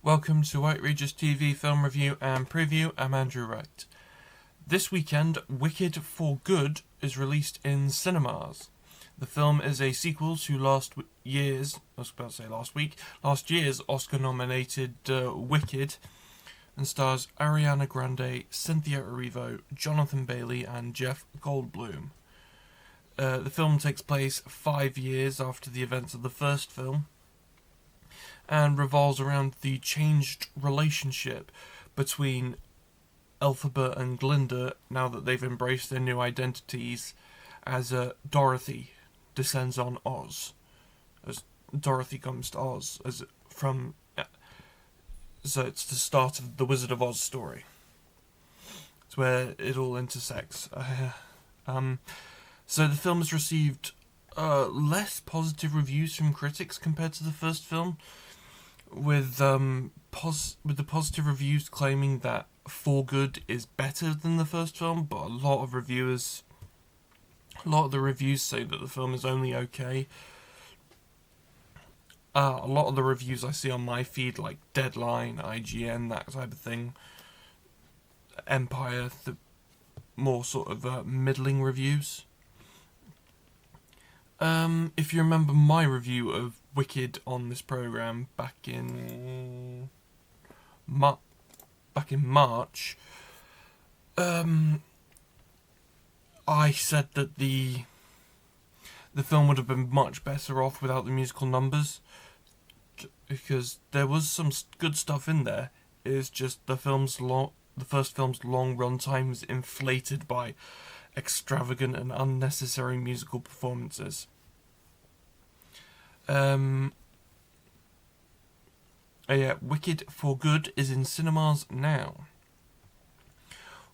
Welcome to Outrageous TV Film Review and Preview. I'm Andrew Wright. This weekend, Wicked for Good is released in cinemas. The film is a sequel to last year's Oscar-nominated Wicked, and stars Ariana Grande, Cynthia Erivo, Jonathan Bailey, and Jeff Goldblum. The film takes place 5 years after the events of the first film, and revolves around the changed relationship between Elphaba and Glinda now that they've embraced their new identities as Dorothy descends on Oz. As Dorothy comes to Oz, so it's the start of the Wizard of Oz story. It's where it all intersects. So the film has received less positive reviews from critics compared to the first film, with the positive reviews claiming that For Good is better than the first film, but a lot of the reviews say that the film is only okay. A lot of the reviews I see on my feed, like Deadline, IGN, that type of thing, Empire, the more sort of middling reviews. If you remember my review of Wicked on this program back in March, I said that the film would have been much better off without the musical numbers, because there was some good stuff in there. It's just the first film's long runtime was inflated by extravagant and unnecessary musical performances. Wicked for Good is in cinemas now.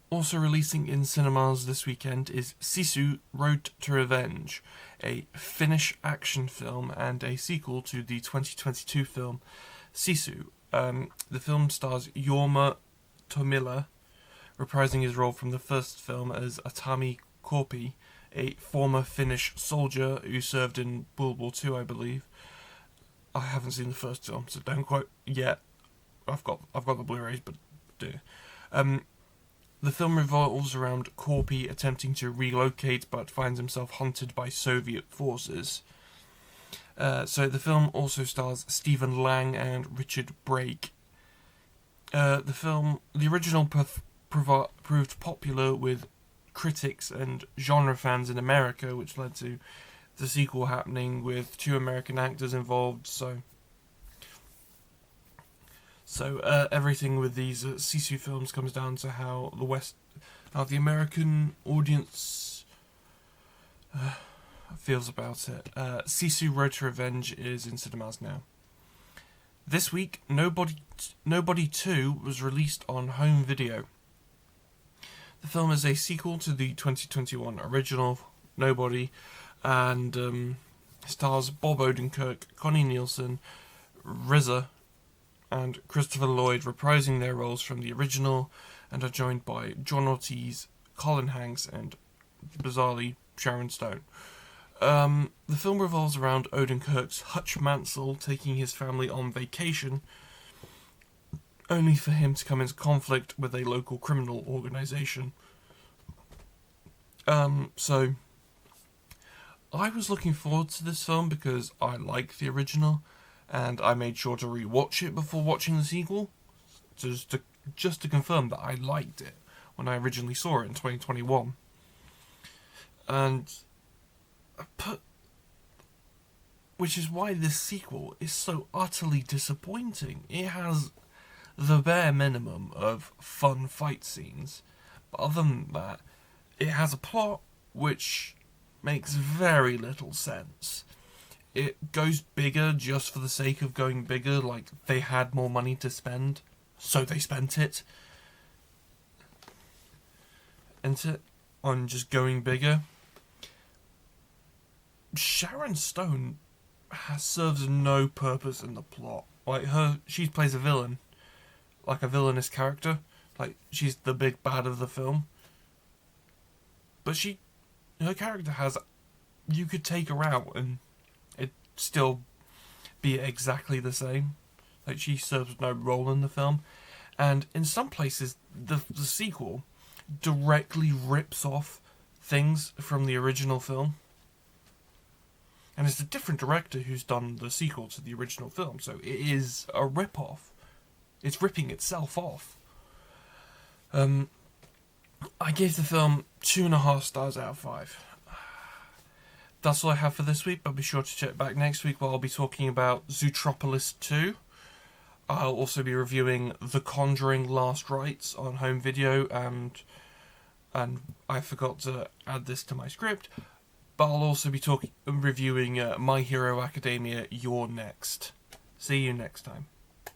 Also releasing in cinemas this weekend is Sisu Road to Revenge, a Finnish action film and a sequel to the 2022 film Sisu. The film stars Jorma Tommila, reprising his role from the first film as Atami Korpi, a former Finnish soldier who served in World War II, I believe. I haven't seen the first film, so don't quote yet. I've got the Blu-rays, but do. The film revolves around Korpi attempting to relocate, but finds himself hunted by Soviet forces. So the film also stars Stephen Lang and Richard Brake. The original proved popular with critics and genre fans in America, which led to the sequel happening with 2 American actors involved. So everything with these Sisu films comes down to how the American audience feels about it. Sisu Road to Revenge is in cinemas now. This week, Nobody 2 was released on home video. The film is a sequel to the 2021 original Nobody, and stars Bob Odenkirk, Connie Nielsen, RZA, and Christopher Lloyd reprising their roles from the original, and are joined by John Ortiz, Colin Hanks, and, bizarrely, Sharon Stone. The film revolves around Odenkirk's Hutch Mansell taking his family on vacation, only for him to come into conflict with a local criminal organisation. So I was looking forward to this film because I like the original, and I made sure to rewatch it before watching the sequel, just to confirm that I liked it when I originally saw it in 2021. Which is why this sequel is so utterly disappointing. It has the bare minimum of fun fight scenes, but other than that, it has a plot which makes very little sense. It goes bigger just for the sake of going bigger, like they had more money to spend, so they spent it. On just going bigger. Sharon Stone serves no purpose in the plot. Like she plays a villain, like a villainous character. Like she's the big bad of the film. But her character you could take her out and it'd still be exactly the same. Like, she serves no role in the film. And in some places, the sequel directly rips off things from the original film. And it's a different director who's done the sequel to the original film, so it is a rip-off. It's ripping itself off. I gave the film 2.5 stars out of 5. That's all I have for this week, but be sure to check back next week where I'll be talking about Zootropolis 2. I'll also be reviewing The Conjuring Last Rites on home video, and I forgot to add this to my script, but I'll also be reviewing My Hero Academia You're Next. See you next time.